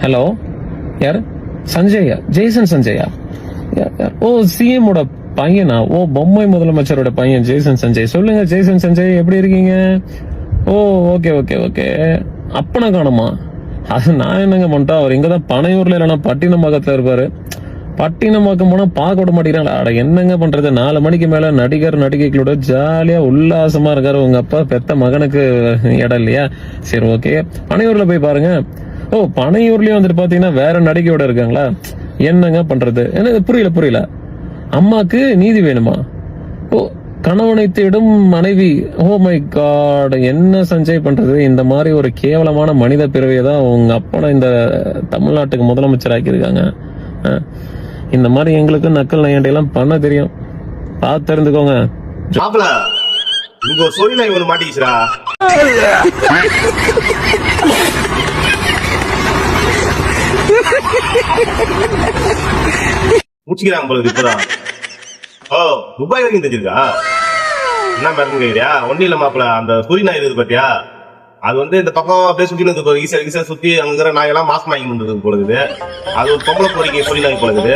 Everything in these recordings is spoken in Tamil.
ஹலோ, யார்? சஞ்சயா? ஜெய்சன் சஞ்சயா? ஓ, சிஎம் ஓட பையனா? ஓ, பொம்மை முதலமைச்சரோட பையன் ஜெய்சன் சஞ்சய். சொல்லுங்க ஜெய்சன் சஞ்சய், எப்படி இருக்கீங்க? ஓ, ஓகே ஓகே ஓகே. அப்பனை காணுமா? அது நான் என்னங்க பண்ணிட்டா, அவர் இங்கதான் பனையூர்ல இல்லைன்னா பட்டினம்பாக்கத்துல இருப்பாரு. பட்டினம்பாக்கம் போனா பார்க்க விட மாட்டேங்கிறாங்களா? அட என்னங்க பண்றது, 4 மணிக்கு மேல நடிகர் நடிகைகளோட ஜாலியா உல்லாசமா இருக்காரு. உங்க அப்பா பெத்த மகனுக்கு இடம் இல்லையா? சரி, ஓகே, பனையூர்ல போய் பாருங்க. ஓ, பனையூர்லயும் வந்துட்டு பாத்தீங்கன்னா வேற நடிகையோட இருக்காங்களா? என்னங்க பண்றது? எனக்கு புரியல. அம்மாக்கு நீதி வேணுமா? ஓ, கணவனை தேடும் மனைவி. ஓ மை காட், என்ன சஞ்சய் பண்றது? இந்த மாதிரி ஒரு கேவலமான மனித பிறவியை தான் உங்க அப்பா இந்த தமிழ்நாட்டுக்கு முதலமைச்சர் ஆக்கியிருக்காங்க. இந்த மாதிரி எங்களுக்கு நக்கல் நையாண்டையெல்லாம் பண்ண தெரியும், பார்த்து தெரிஞ்சுக்கோங்க. இங்க ஒரு சொல்லி நான் மாட்டிக்கிச்சுடா. முடிச்சுக்கிறாங்க போல இப்பதான். ஓ, துபாய் வரைக்கும் தெரிஞ்சிருக்கா? என்ன மேடம் கேக்குறியா? ஒன்னும் இல்ல மாப்பிள, அந்த சூரிய நாய் இருக்குது பாத்தியா, அது வந்து இந்த பக்கம் அப்படியே சுத்தி ஈஸியா சுத்தி அங்க நாயெல்லாம் மாசம் வாங்கி இருந்தது போலகுது. அது ஒரு பொம்பளை பொறிக்கை சொல்லி நாய் போலகுது.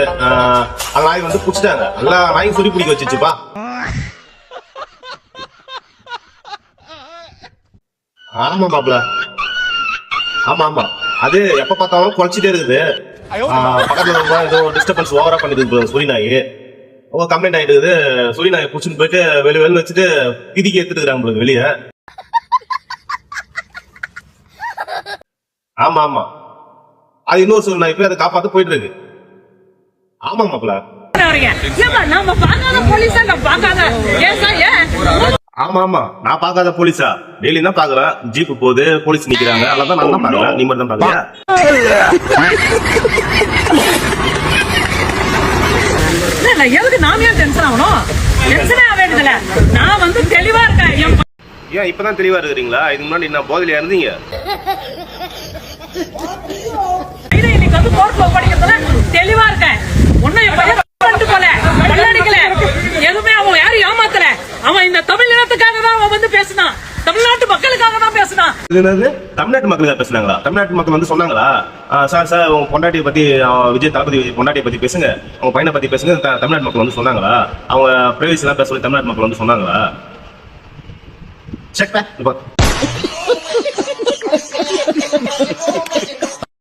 அந்த நாய் வந்து புடிச்சிட்டாங்க, எல்லா நாயும் சொல்லி பிடிக்க வச்சுச்சுப்பா. ஆமா மாப்பிள, ஆமா, அது எப்ப பார்த்தாலும் குறைச்சிட்டே இருக்குது. பக்கத்துல ஏதோ டிஸ்டர்பன்ஸ் ஓவரா பண்ணிட்டு சொல்லி நாய் கம்ப்ளைண்ட் ஆயிட்டு சொல்லி நாய் புடிச்சுட்டு போயிட்டு வெளியே வச்சுட்டு விதிக்கு எடுத்துட்டு இருக்காங்க வெளியே. ஆமா, அது இன்னொரு சொல்லி நாய் போய் அதை காப்பாத்து போயிட்டு இருக்கு. ஆமா மாப்பிள, ஆமா, நான் பாக்காத போலீஸா? டெய்லி தான் பாக்குறேன், ஜீப்பு போகுது, போலீஸ் நிக்கிறாங்க, அதான் நான் தான் பாக்குறேன். நீ மட்டும் தான் பாக்குறியா? எதுக்கு நாம ஏன் டென்ஷன் ஆகணும்? டென்ஷனே ஆக வேண்டியதில்ல, நான் வந்து தெளிவா இருக்கேன். ஏன் இப்பதான் தெளிவா இருக்கிறீங்களா? இதுக்கு முன்னாடி என்ன போதையில இருந்தீங்க? இன்னைக்கு வந்து கோர்ட்ல படிக்கிறதுல தெளிவா இருக்கேன். ஒன்னும் என் பையன் போல கொள்ளடிக்கல, எதுவுமே அவன் யாரும் ஏமாத்தல. அவன் இந்த தமிழ்நாட்டுக்காக தான் அவன் வந்து பேசினான், தமிழ்நாட்டு மக்களுக்காக தான் பேசினான். தமிழ்நாட்டு மக்களுக்காக பேசுனாங்களா? தமிழ்நாட்டு மக்கள் வந்து சொன்னாங்களா, சார் உங்க பொண்டாட்டியை பத்தி, விஜய் தளபதி பொண்டாட்டியை பத்தி பேசுங்க, உங்க பையனை பத்தி பேசுங்க, தமிழ்நாட்டு மக்கள் வந்து சொன்னாங்களா? அவங்க பிரைவேசி எல்லாம் பேச சொல்லி தமிழ்நாட்டு மக்கள் வந்து சொன்னாங்களா? செக்